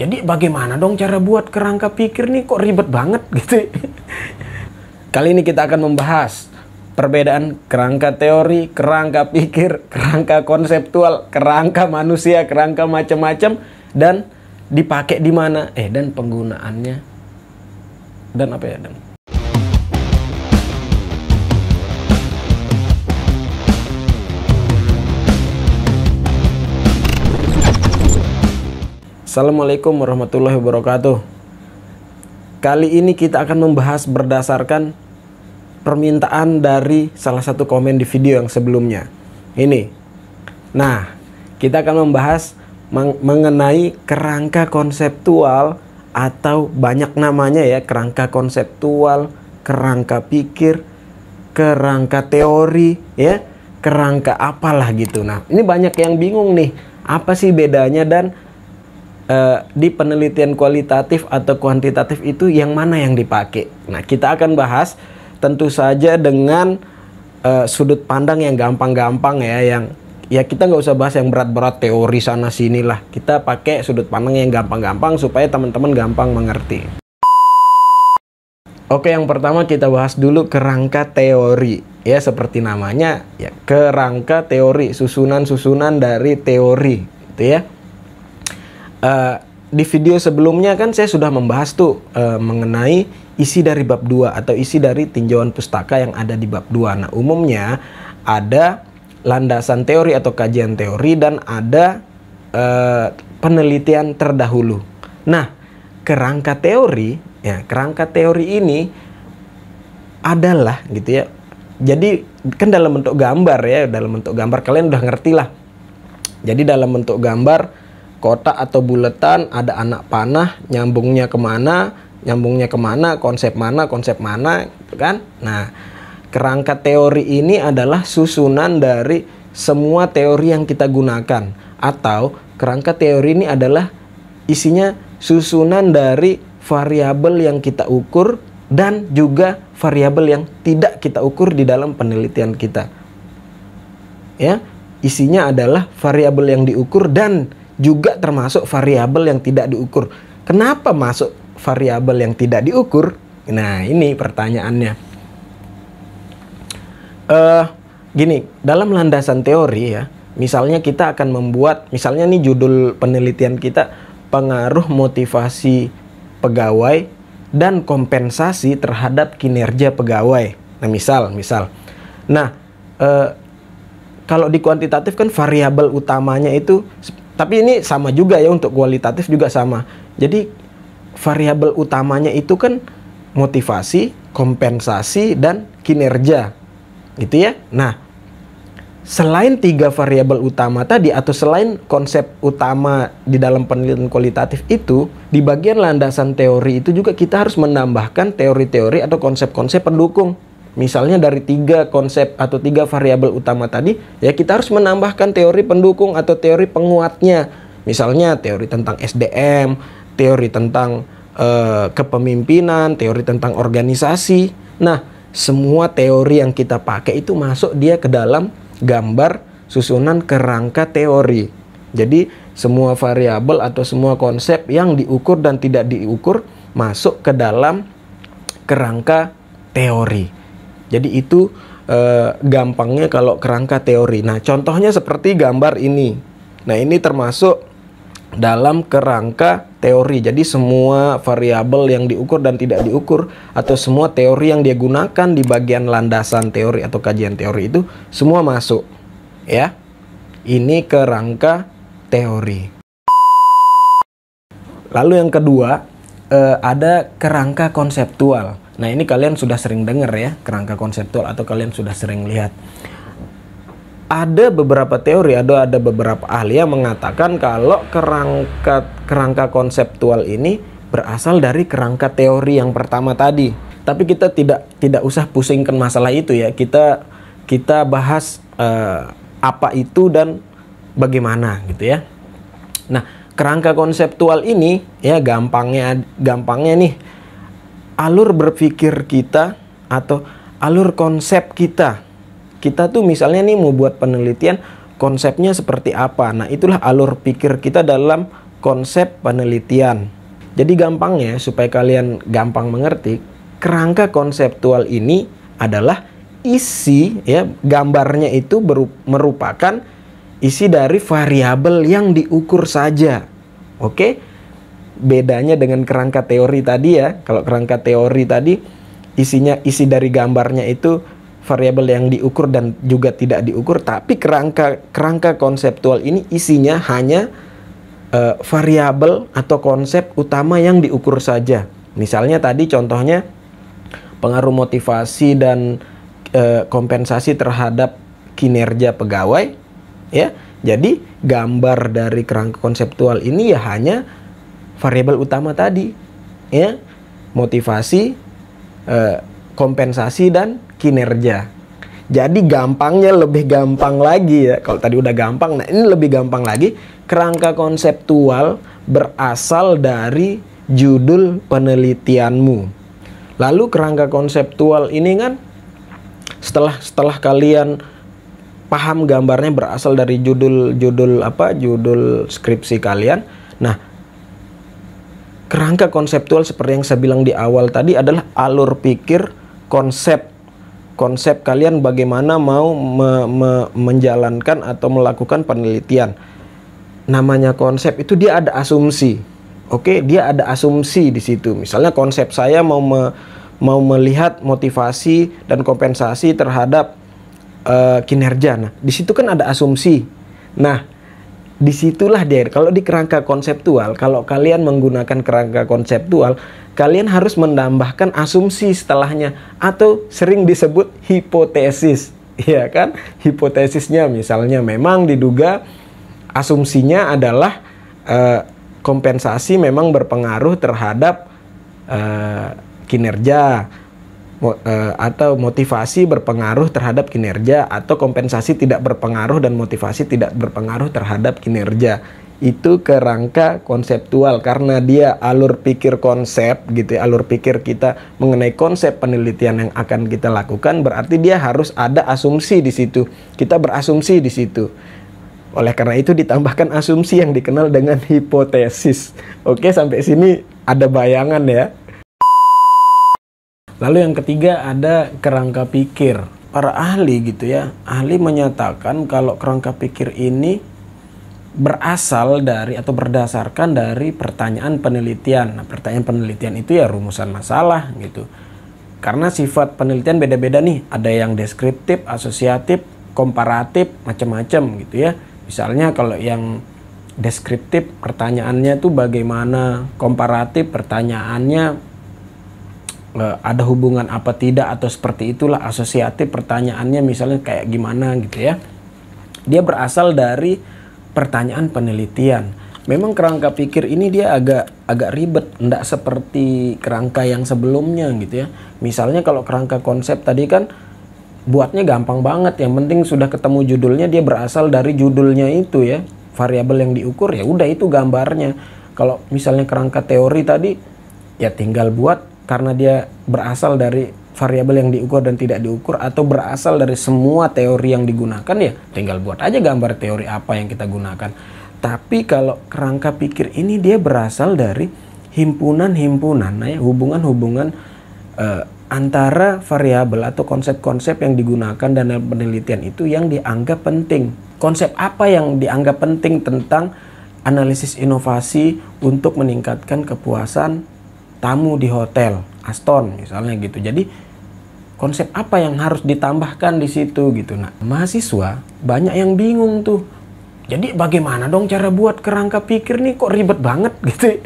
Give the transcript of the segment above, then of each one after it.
Jadi bagaimana dong cara buat kerangka pikir nih, kok ribet banget gitu. Kali ini kita akan membahas perbedaan kerangka teori, kerangka pikir, kerangka konseptual, kerangka manusia, kerangka macam-macam, dan dipakai di mana, dan penggunaannya, dan apa ya, dan Assalamualaikum warahmatullahi wabarakatuh. Kali ini kita akan membahas berdasarkan permintaan dari salah satu komen di video yang sebelumnya ini. Nah, kita akan membahas mengenai kerangka konseptual, atau banyak namanya ya, kerangka konseptual, kerangka pikir, kerangka teori, ya, kerangka apalah gitu. Nah, ini banyak yang bingung nih, apa sih bedanya, dan di penelitian kualitatif atau kuantitatif itu yang mana yang dipakai. Nah, kita akan bahas tentu saja dengan sudut pandang yang gampang-gampang ya, yang ya kita nggak usah bahas yang berat-berat teori sana sini lah. Kita pakai sudut pandang yang gampang-gampang supaya teman-teman gampang mengerti. Oke, yang pertama kita bahas dulu kerangka teori. Ya, seperti namanya ya, kerangka teori, susunan-susunan dari teori, gitu ya. Di video sebelumnya kan saya sudah membahas tuh mengenai isi dari bab 2 atau isi dari tinjauan pustaka yang ada di bab 2. Nah, umumnya ada landasan teori atau kajian teori dan ada penelitian terdahulu. Nah, kerangka teori, ya, kerangka teori ini adalah gitu ya. Jadi kan dalam bentuk gambar ya, dalam bentuk gambar kalian udah ngerti lah. Jadi dalam bentuk gambar kotak atau buletan, ada anak panah, nyambungnya kemana, konsep mana, gitu kan. Nah, kerangka teori ini adalah susunan dari semua teori yang kita gunakan, atau kerangka teori ini adalah isinya susunan dari variabel yang kita ukur dan juga variabel yang tidak kita ukur di dalam penelitian kita. Ya, isinya adalah variabel yang diukur dan juga termasuk variabel yang tidak diukur. Kenapa masuk variabel yang tidak diukur? Nah, ini pertanyaannya. Gini, dalam landasan teori ya, misalnya kita akan membuat, misalnya nih judul penelitian kita, pengaruh motivasi pegawai dan kompensasi terhadap kinerja pegawai. Nah, misal. Nah, kalau di kuantitatif kan variabel utamanya itu, tapi ini sama juga ya, untuk kualitatif juga sama. Jadi variabel utamanya itu kan motivasi, kompensasi, dan kinerja, gitu ya. Nah, selain 3 variabel utama tadi, atau selain konsep utama di dalam penelitian kualitatif itu, di bagian landasan teori itu juga kita harus menambahkan teori-teori atau konsep-konsep pendukung. Misalnya dari 3 konsep atau 3 variabel utama tadi, ya kita harus menambahkan teori pendukung atau teori penguatnya. Misalnya teori tentang SDM, teori tentang kepemimpinan, teori tentang organisasi. Nah, semua teori yang kita pakai itu masuk dia ke dalam gambar susunan kerangka teori. Jadi semua variabel atau semua konsep yang diukur dan tidak diukur masuk ke dalam kerangka teori. Jadi itu gampangnya kalau kerangka teori. Nah, contohnya seperti gambar ini. Nah, ini termasuk dalam kerangka teori. Jadi semua variabel yang diukur dan tidak diukur, atau semua teori yang dia gunakan di bagian landasan teori atau kajian teori itu semua masuk. Ya, ini kerangka teori. Lalu yang kedua, ada kerangka konseptual. Nah, ini kalian sudah sering dengar ya, kerangka konseptual, atau kalian sudah sering lihat. Ada beberapa teori, ada beberapa ahli yang mengatakan kalau kerangka konseptual ini berasal dari kerangka teori yang pertama tadi. Tapi kita tidak usah pusingkan masalah itu ya. Kita bahas apa itu dan bagaimana gitu ya. Nah, kerangka konseptual ini ya, gampangnya nih, alur berpikir kita atau alur konsep kita. Kita tuh misalnya nih mau buat penelitian, konsepnya seperti apa. Nah, itulah alur pikir kita dalam konsep penelitian. Jadi gampangnya supaya kalian gampang mengerti, kerangka konseptual ini adalah isi, ya, gambarnya itu merupakan isi dari variabel yang diukur saja. Oke? Bedanya dengan kerangka teori tadi ya. Kalau kerangka teori tadi isi dari gambarnya itu variabel yang diukur dan juga tidak diukur, tapi kerangka konseptual ini isinya hanya variabel atau konsep utama yang diukur saja. Misalnya tadi contohnya pengaruh motivasi dan kompensasi terhadap kinerja pegawai, ya. Jadi gambar dari kerangka konseptual ini ya hanya variabel utama tadi, ya, motivasi, kompensasi dan kinerja. Jadi gampangnya lebih gampang lagi ya. Kalau tadi udah gampang, nah ini lebih gampang lagi. Kerangka konseptual berasal dari judul penelitianmu. Lalu kerangka konseptual ini kan setelah kalian paham gambarnya berasal dari judul skripsi kalian. Nah, kerangka konseptual seperti yang saya bilang di awal tadi adalah alur pikir konsep kalian bagaimana mau menjalankan atau melakukan penelitian. Namanya konsep itu dia ada asumsi. Oke, dia ada asumsi di situ. Misalnya konsep saya mau melihat motivasi dan kompensasi terhadap kinerja. Nah, di situ kan ada asumsi. Nah, disitulah dia. Kalau di kerangka konseptual, kalau kalian menggunakan kerangka konseptual, kalian harus menambahkan asumsi setelahnya atau sering disebut hipotesis, ya kan? Hipotesisnya misalnya memang diduga asumsinya adalah kompensasi memang berpengaruh terhadap kinerja, atau motivasi berpengaruh terhadap kinerja, atau kompensasi tidak berpengaruh dan motivasi tidak berpengaruh terhadap kinerja. Itu kerangka konseptual karena dia alur pikir konsep gitu ya, alur pikir kita mengenai konsep penelitian yang akan kita lakukan, berarti dia harus ada asumsi di situ. Kita berasumsi di situ. Oleh karena itu ditambahkan asumsi yang dikenal dengan hipotesis. Oke, sampai sini ada bayangan ya. Lalu yang ketiga ada kerangka pikir. Para ahli gitu ya, ahli menyatakan kalau kerangka pikir ini berasal dari atau berdasarkan dari pertanyaan penelitian. Nah, pertanyaan penelitian itu ya rumusan masalah gitu. Karena sifat penelitian beda-beda nih, ada yang deskriptif, asosiatif, komparatif, macam-macam gitu ya. Misalnya kalau yang deskriptif pertanyaannya tuh bagaimana, komparatif pertanyaannya ada hubungan apa tidak atau seperti itulah, asosiatif pertanyaannya misalnya kayak gimana gitu ya. Dia berasal dari pertanyaan penelitian. Memang kerangka pikir ini dia agak ribet, enggak seperti kerangka yang sebelumnya gitu ya. Misalnya kalau kerangka konsep tadi kan buatnya gampang banget, yang penting sudah ketemu judulnya, dia berasal dari judulnya itu ya. Variabel yang diukur ya udah itu gambarnya. Kalau misalnya kerangka teori tadi ya tinggal buat karena dia berasal dari variabel yang diukur dan tidak diukur, atau berasal dari semua teori yang digunakan, ya tinggal buat aja gambar teori apa yang kita gunakan. Tapi kalau kerangka pikir ini dia berasal dari himpunan-himpunan, nah ya, hubungan-hubungan antara variabel atau konsep-konsep yang digunakan dalam penelitian itu yang dianggap penting. Konsep apa yang dianggap penting tentang analisis inovasi untuk meningkatkan kepuasan tamu di hotel Aston misalnya gitu. Jadi konsep apa yang harus ditambahkan di situ gitu. Nah, mahasiswa banyak yang bingung tuh. Jadi bagaimana dong cara buat kerangka pikir nih, kok ribet banget gitu.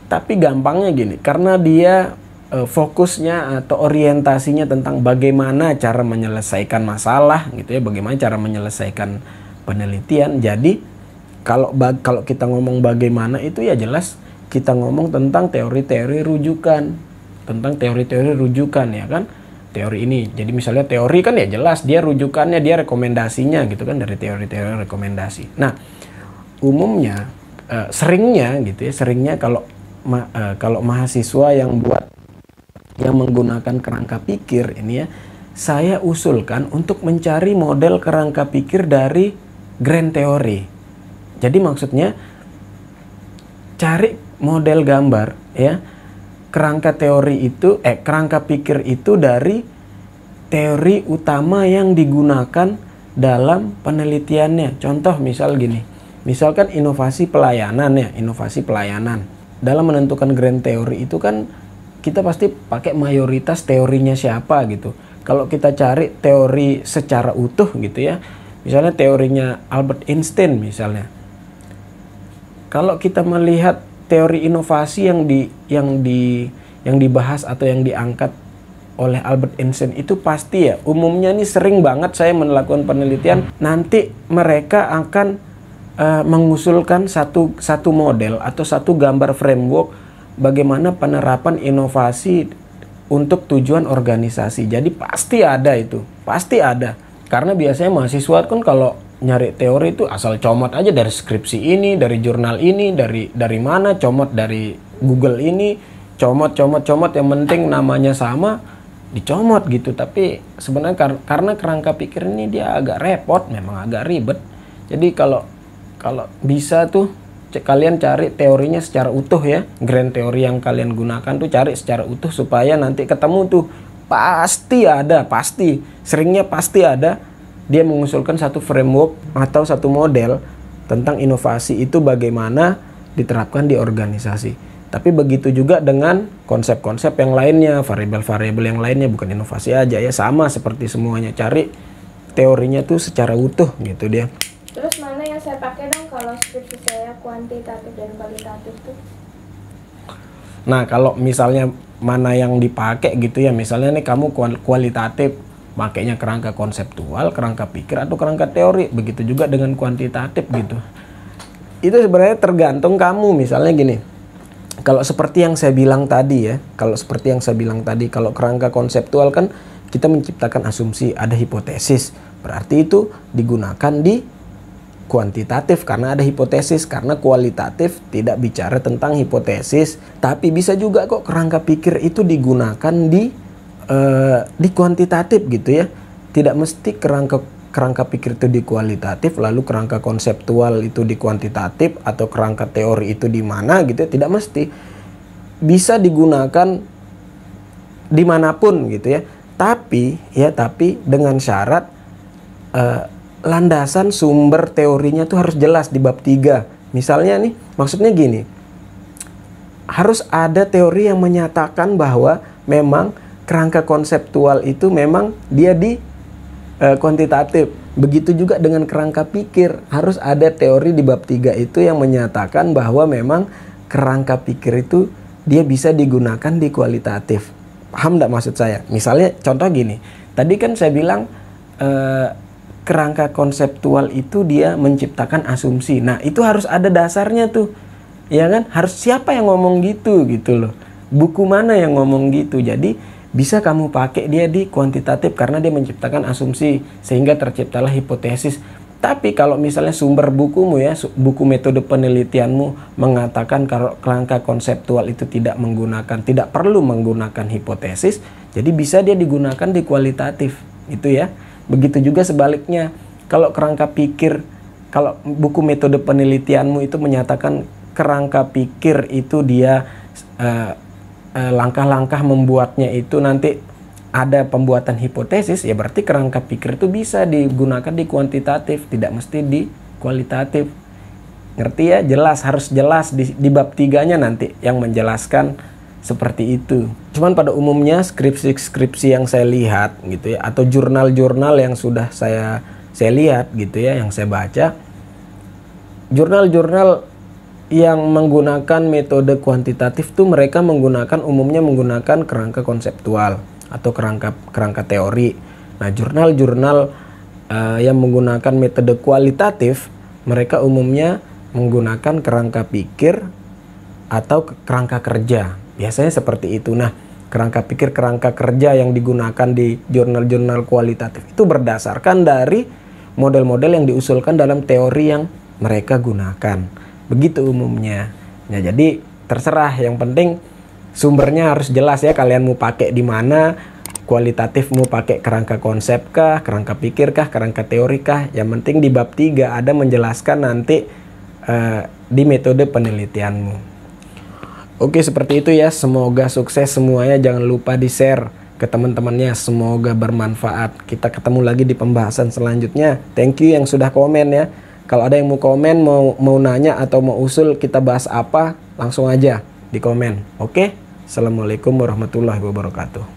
Tapi gampangnya gini, karena dia fokusnya atau orientasinya tentang bagaimana cara menyelesaikan masalah gitu ya, bagaimana cara menyelesaikan penelitian. Jadi kalau kita ngomong bagaimana itu ya jelas kita ngomong tentang teori-teori rujukan, ya kan, teori ini. Jadi misalnya teori kan ya jelas dia rujukannya, dia rekomendasinya gitu kan, dari teori-teori rekomendasi. Nah, umumnya seringnya kalau mahasiswa yang menggunakan kerangka pikir ini ya, saya usulkan untuk mencari model kerangka pikir dari grand teori. Jadi maksudnya cari model gambar ya. Kerangka pikir itu dari teori utama yang digunakan dalam penelitiannya. Contoh misal gini. Misalkan inovasi pelayanan ya, inovasi pelayanan. Dalam menentukan grand teori itu kan kita pasti pakai mayoritas teorinya siapa gitu. Kalau kita cari teori secara utuh gitu ya. Misalnya teorinya Albert Einstein misalnya. Kalau kita melihat teori inovasi yang dibahas atau yang diangkat oleh Albert Einstein itu pasti ya, umumnya nih sering banget saya melakukan penelitian, nanti mereka akan mengusulkan satu model atau satu gambar framework bagaimana penerapan inovasi untuk tujuan organisasi. Jadi pasti ada itu, pasti ada. Karena biasanya mahasiswa kan kalau nyari teori itu asal comot aja dari skripsi ini, dari jurnal ini, dari mana, comot dari Google ini, comot yang penting namanya sama, dicomot gitu. Tapi sebenarnya karena kerangka pikir ini dia agak repot, memang agak ribet. Jadi kalau bisa tuh kalian cari teorinya secara utuh ya, grand teori yang kalian gunakan tuh cari secara utuh supaya nanti ketemu tuh pasti ada, seringnya pasti ada dia mengusulkan satu framework atau satu model tentang inovasi itu bagaimana diterapkan di organisasi. Tapi begitu juga dengan konsep-konsep yang lainnya, variabel-variabel yang lainnya, bukan inovasi aja ya, sama seperti semuanya. Cari teorinya tuh secara utuh gitu dia. Terus mana yang saya pakai dong kalau skripsi saya kuantitatif dan kualitatif tuh? Nah, kalau misalnya mana yang dipakai gitu ya, misalnya nih kamu kualitatif, makainya kerangka konseptual, kerangka pikir, atau kerangka teori. Begitu juga dengan kuantitatif gitu. Itu sebenarnya tergantung kamu. Misalnya gini, kalau seperti yang saya bilang tadi ya, kalau kerangka konseptual kan kita menciptakan asumsi, ada hipotesis. Berarti itu digunakan di kuantitatif karena ada hipotesis, karena kualitatif tidak bicara tentang hipotesis. Tapi bisa juga kok kerangka pikir itu digunakan di kuantitatif gitu ya. Tidak mesti kerangka pikir itu di kualitatif, lalu kerangka konseptual itu di kuantitatif, atau kerangka teori itu di mana gitu ya. Tidak mesti, bisa digunakan dimanapun gitu ya. Tapi dengan syarat landasan sumber teorinya tuh harus jelas di bab 3. Misalnya nih, maksudnya gini, harus ada teori yang menyatakan bahwa memang kerangka konseptual itu memang dia di kuantitatif. Begitu juga dengan kerangka pikir, harus ada teori di bab 3 itu yang menyatakan bahwa memang kerangka pikir itu dia bisa digunakan di kualitatif. Paham enggak maksud saya? Misalnya contoh gini, tadi kan saya bilang kerangka konseptual itu dia menciptakan asumsi. Nah, itu harus ada dasarnya tuh. Ya kan? Harus siapa yang ngomong gitu loh. Buku mana yang ngomong gitu. Jadi bisa kamu pakai dia di kuantitatif karena dia menciptakan asumsi sehingga terciptalah hipotesis. Tapi kalau misalnya sumber bukumu ya, buku metode penelitianmu mengatakan kalau kerangka konseptual itu tidak perlu menggunakan hipotesis, jadi bisa dia digunakan di kualitatif. Itu ya. Begitu juga sebaliknya, kalau kerangka pikir, kalau buku metode penelitianmu itu menyatakan kerangka pikir itu dia langkah-langkah membuatnya itu nanti ada pembuatan hipotesis, ya berarti kerangka pikir itu bisa digunakan di kuantitatif, tidak mesti di kualitatif. Ngerti ya? Harus jelas di bab 3-nya nanti yang menjelaskan seperti itu. Cuman pada umumnya skripsi yang saya lihat gitu ya, atau jurnal-jurnal yang sudah saya lihat gitu ya, yang saya baca, jurnal-jurnal yang menggunakan metode kuantitatif tuh mereka umumnya menggunakan kerangka konseptual atau kerangka teori. Nah, jurnal-jurnal yang menggunakan metode kualitatif, mereka umumnya menggunakan kerangka pikir atau kerangka kerja. Biasanya seperti itu. Nah, kerangka pikir, kerangka kerja yang digunakan di jurnal-jurnal kualitatif itu berdasarkan dari model-model yang diusulkan dalam teori yang mereka gunakan. Begitu umumnya. Nah, jadi terserah, yang penting sumbernya harus jelas ya, kalian mau pakai di mana. Kualitatif mau pakai kerangka konsep kah, kerangka pikir kah, kerangka teori kah. Yang penting di bab 3 ada menjelaskan nanti di metode penelitianmu. Oke, seperti itu ya. Semoga sukses semuanya. Jangan lupa di-share ke teman-temannya. Semoga bermanfaat. Kita ketemu lagi di pembahasan selanjutnya. Thank you yang sudah komen ya. Kalau ada yang mau komen, mau nanya atau mau usul kita bahas apa, langsung aja di komen. Oke? Assalamualaikum warahmatullahi wabarakatuh.